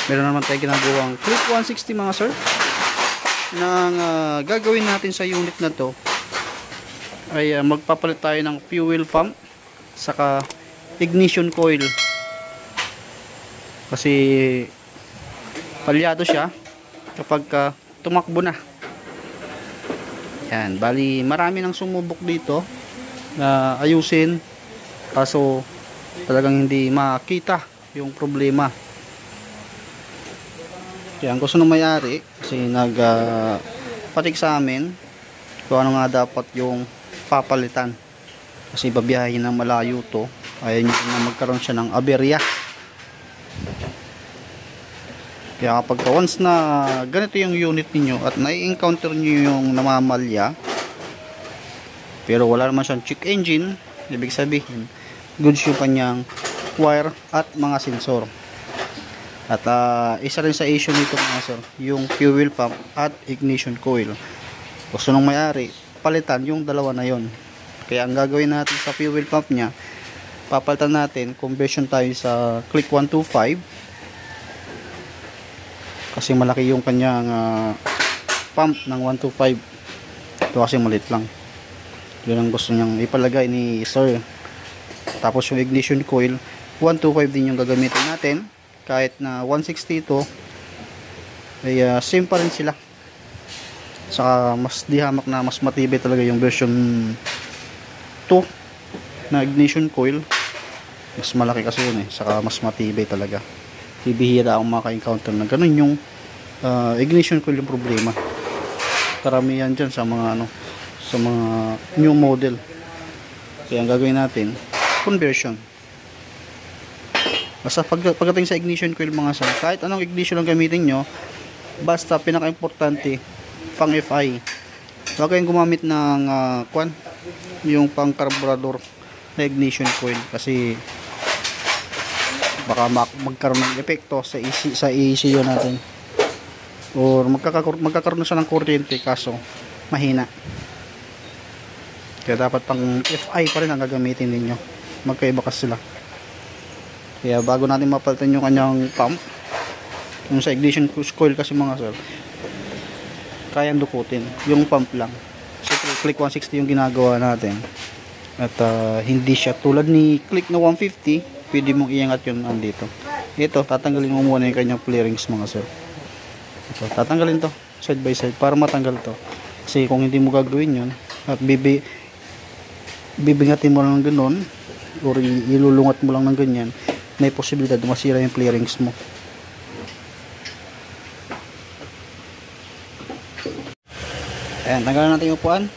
Meron naman tayo ginagawang click 160 mga sir. Nang gagawin natin sa unit na to ay magpapalit tayo ng fuel pump saka ignition coil, kasi palyado siya kapag tumakbo na. Yan, bali marami nang sumubok dito na ayusin, kaso talagang hindi makita yung problema. Kaya ang gusto ng may-ari, kasi patik sa amin kung ano nga dapat yung papalitan, kasi babiyahin ng malayo to, ayaw nyo na magkaroon siya ng aberya. Kaya kapag once na ganito yung unit niyo at nai-encounter nyo yung namamalya pero wala naman siyang check engine, ibig sabihin goods yung kanyang wire at mga sensor. At isa rin sa issue nito mga sir, yung fuel pump at ignition coil. Gusto nung may-ari palitan yung dalawa na yon. Kaya ang gagawin natin sa fuel pump nya, papalitan natin, conversion tayo sa click 125, kasi malaki yung kanyang pump ng 125. Ito kasi maliit lang. Yun ang gusto niyang ipalagay ni sir. Tapos yung ignition coil 125 din yung gagamitin natin. Kahit na 160 ito ay same pa rin sila. Saka mas dihamak na mas matibay talaga yung version 2 na ignition coil. Mas malaki kasi yun saka mas matibay talaga. Bibihira akong maka-encounter na ganun yung ignition coil yung problema. Karamihan dyan sa mga sa mga new model. Kaya ang gagawin natin, conversion. Basta pagdating sa ignition coil mga sir, kahit anong ignition ang gamitin nyo, basta pinaka-importante pang FI. Huwag kayong gumamit ng yung pang carburetor na ignition coil, kasi baka magkaroon ng epekto sa ECU natin, or magkakaroon siya ng kuryente kaso mahina. Kaya dapat pang FI pa rin ang gagamitin ninyo, magkaiba kasi sila. Kaya bago natin mapalitan yung kanyang pump, yung sa ignition coil kasi mga sir, kayang dukutin yung pump lang. So click 160 yung ginagawa natin, at hindi siya tulad ni click na 150. Pwede mong iangat yun andito. Ito, tatanggalin mo muna yung kanyang flarings mga sir. Ito, tatanggalin to side by side para matanggal to. Kasi kung hindi mo gagawin yun at bibingatin mo lang ng ganun, or ilulungat mo lang ng ganyan, may posibilidad masira yung flarings mo. Ayan, tanggalan natin yung upuan.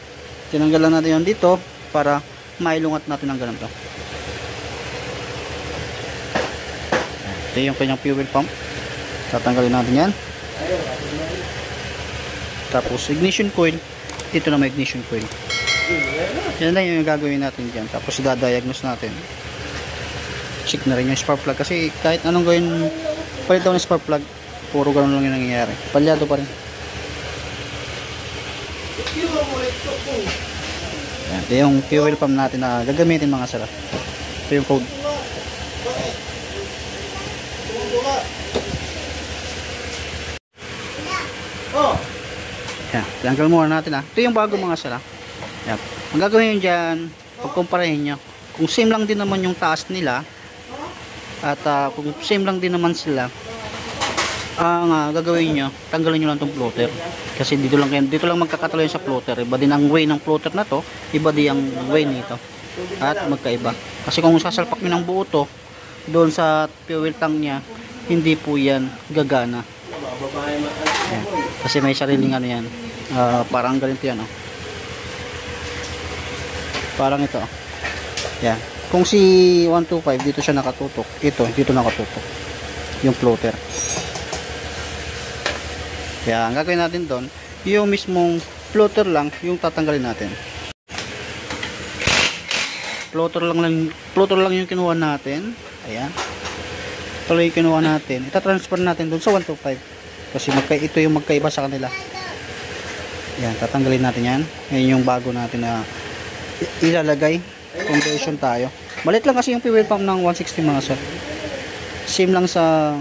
Tinanggalan natin yung dito para mailungat natin ng ganun to. Ito yung kanyang fuel pump. Tatanggalin natin yan. Tapos ignition coil. Ito na may ignition coil. Yan lang yung gagawin natin dyan. Tapos i-diagnose natin. Check na rin yung spark plug. Kasi kahit anong gawin, palit daw ng spark plug, puro ganun lang yung nangyayari. Palyado pa rin. Yan. Ito yung fuel pump natin na gagamitin mga sir. Ito yung code. Yan, tanggal muna natin Ito yung bago mga sir Yan. Ang gagawin nyo dyan, pagkumparahin nyo, kung same lang din naman yung taas nila, at kung same lang din naman sila, ang gagawin nyo, tanggalin nyo lang tong floater. Kasi dito lang magkakatalo sa floater. Iba din ang way ng floater na to, iba din ang way nito, at magkaiba. Kasi kung sasalpak nyo ng buo to doon sa fuel tank nya, hindi po yan gagana. Yan. Kasi may sariling yan, parang ganito yan parang ito yan. Kung si 125 dito siya nakatutok, ito dito nakatutok yung floater. Kaya ang gagawin natin doon, yung mismong floater lang yung tatanggalin natin. Floater lang yung kinuha natin. Ayan, tuloy kinuha natin, itatransfer natin doon sa 125 kasi ito yung magkaiba sa kanila. Yan, tatanggalin natin yan. Yan yung bago natin na ilalagay. Conversion tayo. Malit lang kasi yung fuel pump ng 160 mga sir. Same lang sa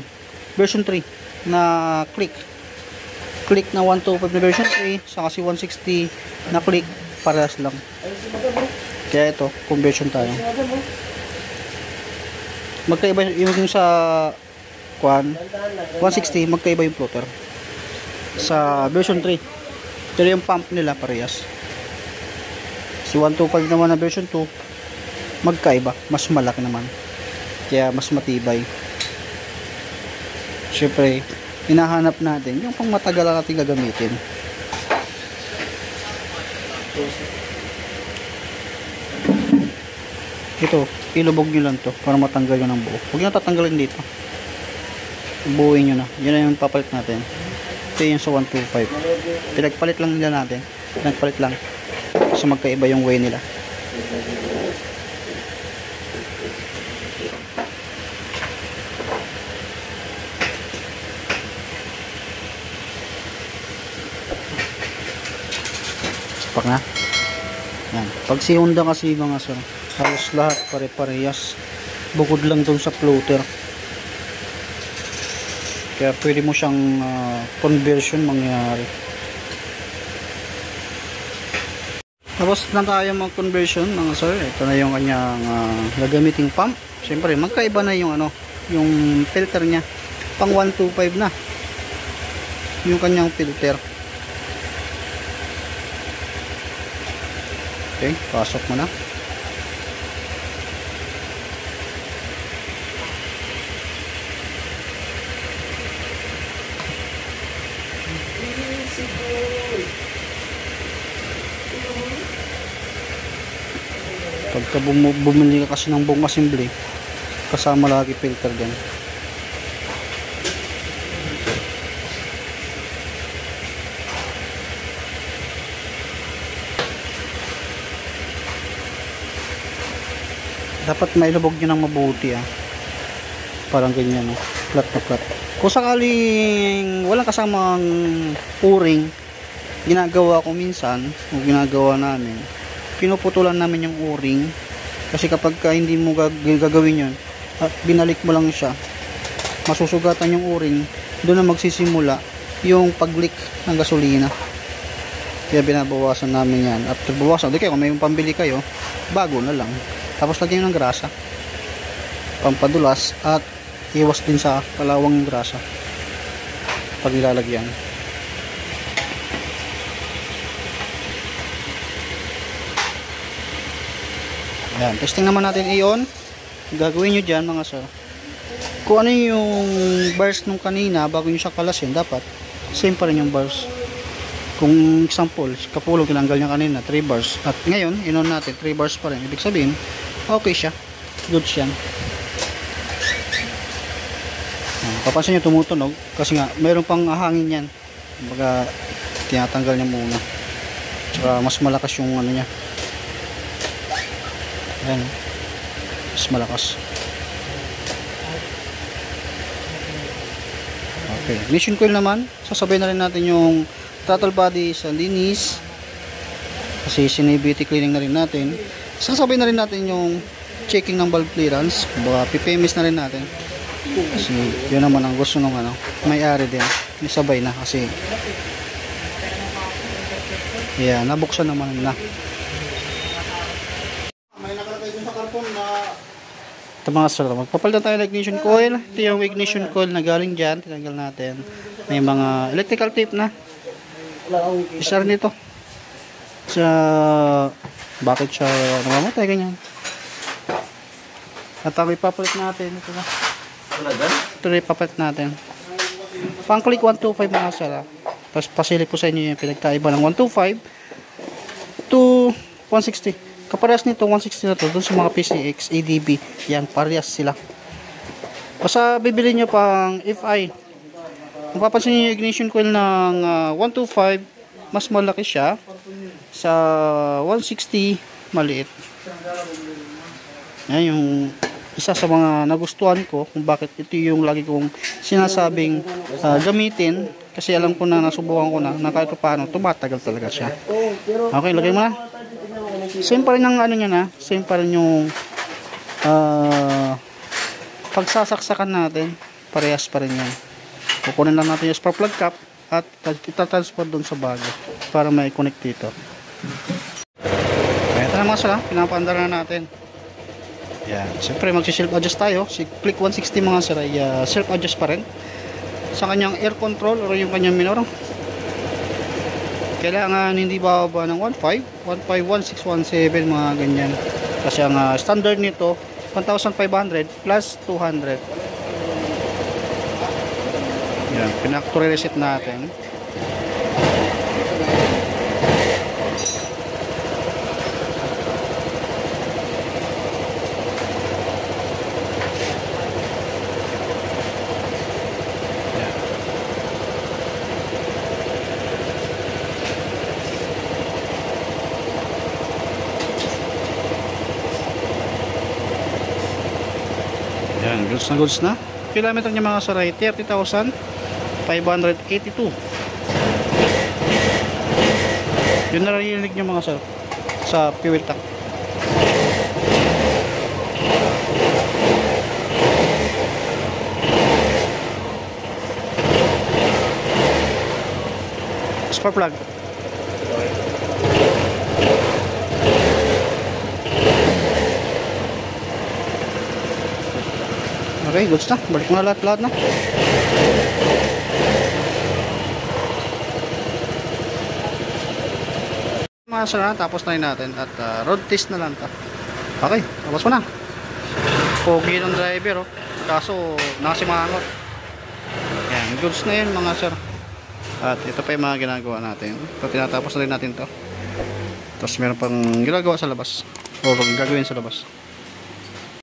version 3 na click na 125 na version 3 sa kasi 160 na click, parehas lang. Kaya ito, conversion tayo. Magkaiba yung sa 160, magkaiba yung floater sa version 3, pero yung pump nila parehas. Si 125 naman na version 2, magkaiba, mas malaki naman, kaya mas matibay. Syempre hinahanap natin yung pang matagal natin gagamitin. Ito, ilubog nyo lang to para matanggal nyo ng buo. Huwag nyo tatanggalin dito, buuin nyo na. Yun na yung papalit natin. Ito yung sa 125, pinagpalit lang nila natin, pinagpalit lang kasi magkaiba yung way nila. Sapak na yan. Pag si Honda kasi mga sir, halos lahat pare-parehas, bukod lang dun sa floater. Kaya pwede mo siyang conversion mangyari. Tapos na tayo mag conversion mga sir. Ito na yung kanyang gagamiting pump. Siyempre magkaiba na yung yung filter nya, pang 125 na yung kanyang filter. Okay, pasok mo na. Pagka bumili ka kasi ng buong assembly, kasama lagi filter din. Dapat mailubog nyo ng mabuti parang ganyan flat na flat. Kung sakaling walang kasamang o-ring, ginagawa ko minsan, o ginagawa namin, pinuputulan namin yung o-ring, kasi kapag hindi mo gagawin yun at binalik mo lang siya, masusugatan yung o-ring, doon na magsisimula yung pag-leak ng gasolina. Kaya binabawasan namin yan. After bawasan, di kayo, kung may pambili kayo, bago na lang. Tapos lagyan nyo ng grasa, pampadulas, at iwas din sa kalawang yung grasa pag nilalagyan. Ayan, testing naman natin iyon. Gagawin nyo dyan mga sir, kung ano yung bars nung kanina bago nyo siya kalasin, dapat same pa rin yung bars. Kung example, kapulong tinanggal niya kanina 3 bars, at ngayon inon natin 3 bars pa rin, ibig sabihin okay siya, good siya. Papansin nyo tumutunog kasi nga mayroon pang hangin yan, baga tinatanggal niya muna, tsaka mas malakas yung niya. Ayan, mas malakas. Okay, ignition coil naman, sasabay na rin natin yung throttle body sa linis kasi sinibity cleaning na rin natin. Sasabay na rin natin yung checking ng valve clearance, baka PPMS na rin natin kasi yun naman ang gusto nung may-ari din, isabay na kasi nabuksan naman na. May nakalagay dun sa karton na ito mga sir, magpapalitan tayo ng ignition coil. Ito yung ignition coil na galing dyan, tinanggal natin. May mga electrical tape na isa rin ito sa bakit siya namamatay ganyan. At ipapalit natin ito na. Ito rin ipapalit natin. Pang click 125 mga sir. Tapos pasilip ko sa inyo yung pinagkaiba ng 125 to 160. Kaparehas nito 160 na to dun sa mga PCX, ADB. Yan, parehas sila. Basta bibili nyo pang FI. Kung papansin nyo yung ignition coil ng 125, mas malaki siya. Sa 160, maliit. Yan yung isa sa mga nagustuhan ko kung bakit ito yung lagi kong sinasabing gamitin. Kasi alam ko na, nasubukan ko na kahit paano, tumatagal talaga siya. Okay, lagay mo na. Same pa rin ang niya na. Same pa rin yung pagsasaksakan natin parehas pa rin yan. Kukunin lang natin yung spark plug cap at itatransfer doon sa bago para may connect dito. Ito na mga sir, pinapaandar na natin. Yan, siyempre magsi-self adjust tayo. Si Click 160 mga sir ay self adjust pa rin sa kanyang air control or yung kanyang minor. Kailangan hindi bababa ng 1.5, 1.5, 1.6, 1.7 mga ganyan. Kasi ang standard nito 1,500 plus 200. Yan, pinactory reset natin. Yan, goods na. Kilometer niya mga sir ay 30,582. Yun na narinig niyo mga sir sa fuel tank. Spark plug. Okay, goods na. Balik mo na lahat na. Mga sir, tapos na rin natin at road test na lang ta. Okay, tapos mo na. Pogi ng driver, oh. Kaso nakasimangot. Yan, goods na yun mga sir. At ito pa yung mga ginagawa natin. Ito, tinatapos na rin natin to. Tapos meron pang ginagawa sa labas o gagawin sa labas.